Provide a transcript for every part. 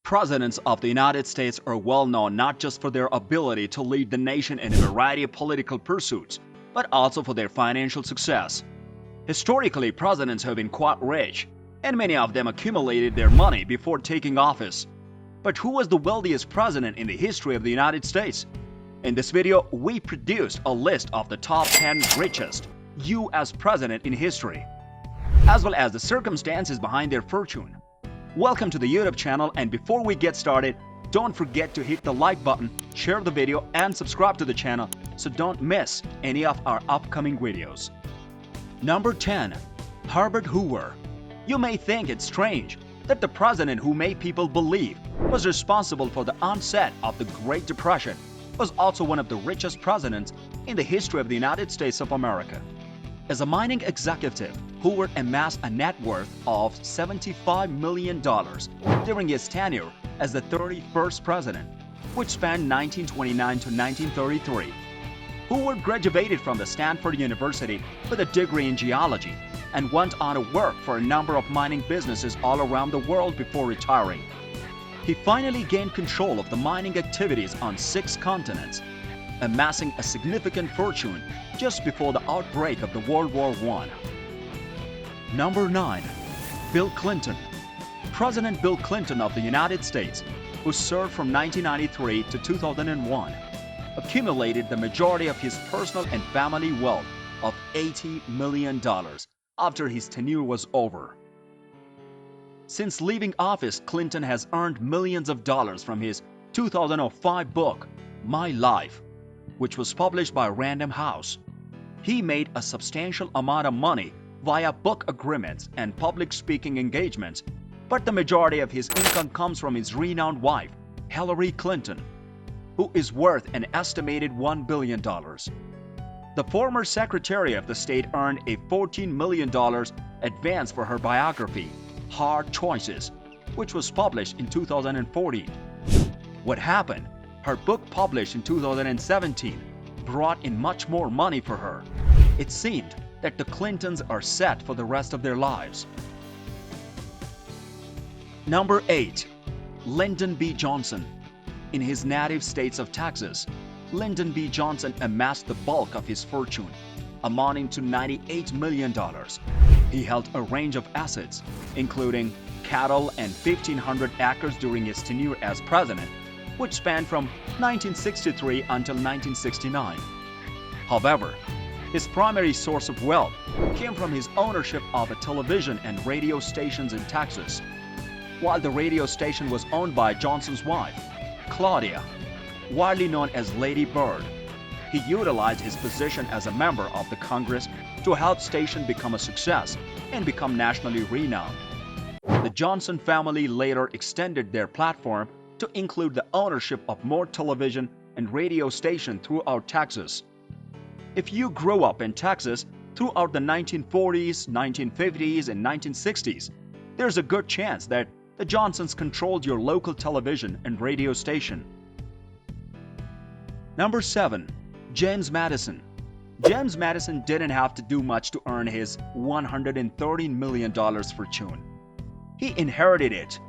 Presidents of the United States are well known not just for their ability to lead the nation in a variety of political pursuits, but also for their financial success. Historically, presidents have been quite rich, and many of them accumulated their money before taking office. But who was the wealthiest president in the history of the United States? In this video, we produced a list of the top 10 richest U.S. president in history, as well as the circumstances behind their fortune. Welcome to the YouTube channel, and before we get started, don't forget to hit the like button, share the video, and subscribe to the channel so don't miss any of our upcoming videos. Number 10. Herbert Hoover. You may think it's strange that the president who made people believe was responsible for the onset of the Great Depression was also one of the richest presidents in the history of the United States of America. As a mining executive, Hoover amassed a net worth of $75 million during his tenure as the 31st president, which spanned 1929 to 1933. Hoover graduated from the Stanford University with a degree in geology and went on to work for a number of mining businesses all around the world before retiring. He finally gained control of the mining activities on 6 continents, amassing a significant fortune just before the outbreak of the World War I. Number 9. Bill Clinton. President Bill Clinton of the United States, who served from 1993 to 2001, accumulated the majority of his personal and family wealth of $80 million after his tenure was over. Since leaving office, Clinton has earned millions of dollars from his 2005 book, My Life, which was published by Random House. He made a substantial amount of money via book agreements and public speaking engagements, but the majority of his income comes from his renowned wife, Hillary Clinton, who is worth an estimated $1 billion. The former Secretary of the State earned a $14 million advance for her biography, Hard Choices, which was published in 2014. What happened? Her book, published in 2017, brought in much more money for her. It seemed that the Clintons are set for the rest of their lives. Number 8. Lyndon B. Johnson. In his native states of Texas, Lyndon B. Johnson amassed the bulk of his fortune, amounting to $98 million. He held a range of assets, including cattle and 1,500 acres during his tenure as president, which spanned from 1963 until 1969. However, his primary source of wealth came from his ownership of a television and radio stations in Texas. While the radio station was owned by Johnson's wife, Claudia, widely known as Lady Bird, he utilized his position as a member of the Congress to help station become a success and become nationally renowned. The Johnson family later extended their platform to include the ownership of more television and radio stations throughout Texas. If you grew up in Texas throughout the 1940s, 1950s, and 1960s, there's a good chance that the Johnsons controlled your local television and radio station. Number 7. James Madison. James Madison didn't have to do much to earn his $113 million fortune. He inherited it.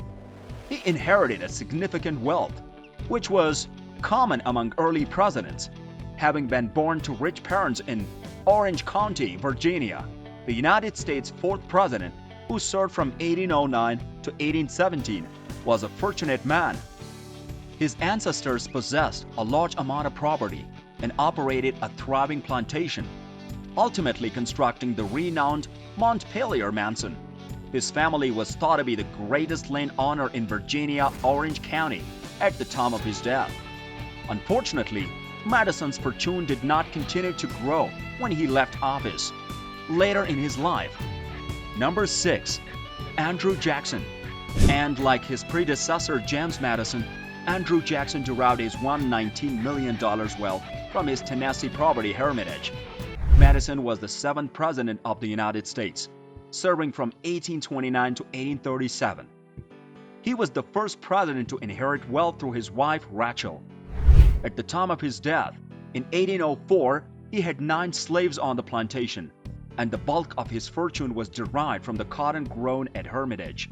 He inherited a significant wealth, which was common among early presidents. Having been born to rich parents in Orange County, Virginia, the United States' 4th president, who served from 1809 to 1817, was a fortunate man. His ancestors possessed a large amount of property and operated a thriving plantation, ultimately constructing the renowned Montpelier Mansion. His family was thought to be the greatest landowner in Virginia, Orange County, at the time of his death. Unfortunately, Madison's fortune did not continue to grow when he left office later in his life. Number 6. Andrew Jackson. And like his predecessor James Madison, Andrew Jackson derived his $119 million wealth from his Tennessee property Hermitage. Madison was the 7th president of the United States, serving from 1829 to 1837. He was the first president to inherit wealth through his wife Rachel. At the time of his death, in 1804, he had 9 slaves on the plantation, and the bulk of his fortune was derived from the cotton grown at Hermitage.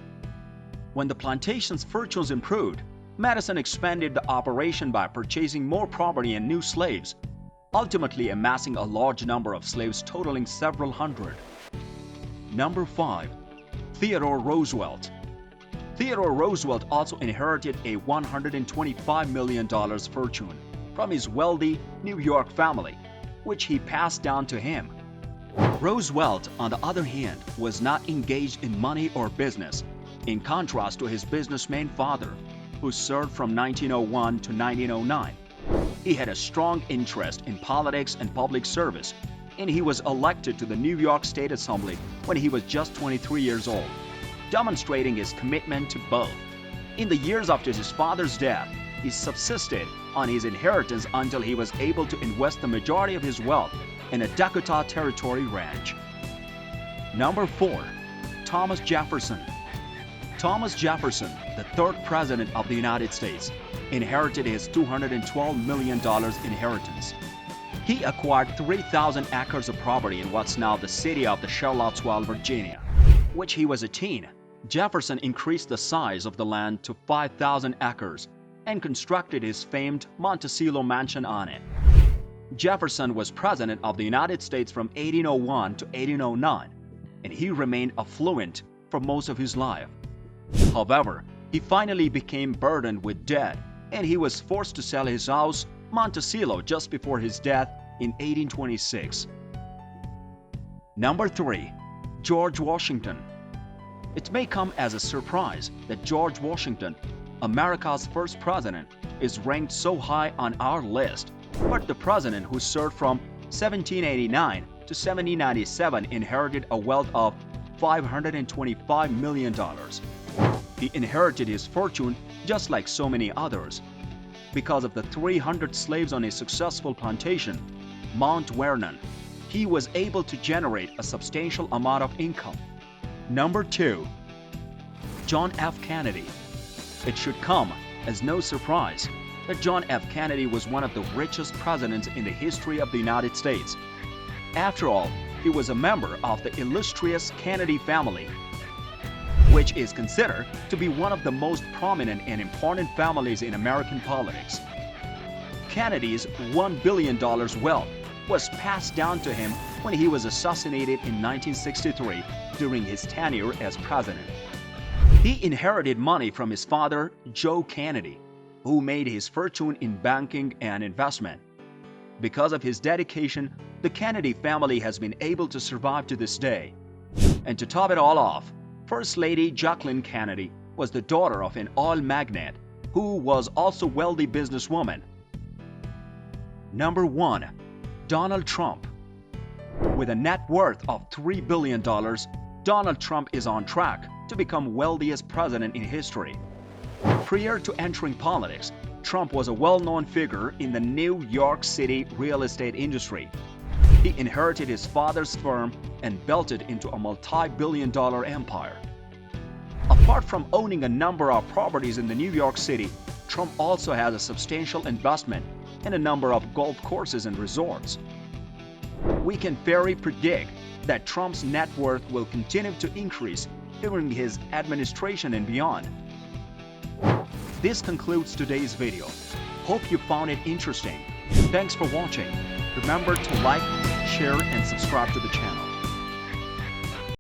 When the plantation's fortunes improved, Madison expanded the operation by purchasing more property and new slaves, ultimately amassing a large number of slaves totaling several hundred. Number 5. Theodore Roosevelt. Theodore Roosevelt also inherited a $125 million fortune from his wealthy New York family, which he passed down to him. Roosevelt, on the other hand, was not engaged in money or business, in contrast to his businessman father, who served from 1901 to 1909. He had a strong interest in politics and public service, and he was elected to the New York State Assembly when he was just 23 years old, demonstrating his commitment to both. In the years after his father's death, he subsisted on his inheritance until he was able to invest the majority of his wealth in a Dakota Territory ranch. Number 4. Thomas Jefferson. Thomas Jefferson, the third president of the United States, inherited his $212 million inheritance. He acquired 3,000 acres of property in what's now the city of Charlottesville, Virginia, which he was a teen. Jefferson increased the size of the land to 5,000 acres and constructed his famed Monticello mansion on it. Jefferson was president of the United States from 1801 to 1809, and he remained affluent for most of his life. However, he finally became burdened with debt, and he was forced to sell his house, Monticello, just before his death in 1826. Number 3. George Washington. It may come as a surprise that George Washington, America's first president, is ranked so high on our list, but the president who served from 1789 to 1797 inherited a wealth of $525 million. He inherited his fortune just like so many others. Because of the 300 slaves on his successful plantation, Mount Vernon, he was able to generate a substantial amount of income. Number 2. John F. Kennedy. It should come as no surprise that John F. Kennedy was one of the richest presidents in the history of the United States. After all, he was a member of the illustrious Kennedy family, which is considered to be one of the most prominent and important families in American politics. Kennedy's $1 billion wealth was passed down to him when he was assassinated in 1963 during his tenure as president. He inherited money from his father, Joe Kennedy, who made his fortune in banking and investment. Because of his dedication, the Kennedy family has been able to survive to this day. And to top it all off, First Lady Jacqueline Kennedy was the daughter of an oil magnate who was also a wealthy businesswoman. Number 1. Donald Trump. With a net worth of $3 billion, Donald Trump is on track to become wealthiest president in history. Prior to entering politics, Trump was a well-known figure in the New York City real estate industry. He inherited his father's firm and built it into a multi-billion-dollar empire. Apart from owning a number of properties in the New York City, Trump also has a substantial investment in a number of golf courses and resorts. We can fairly predict that Trump's net worth will continue to increase during his administration and beyond. This concludes today's video. Hope you found it interesting. Thanks for watching. Remember to like, share, and subscribe to the channel.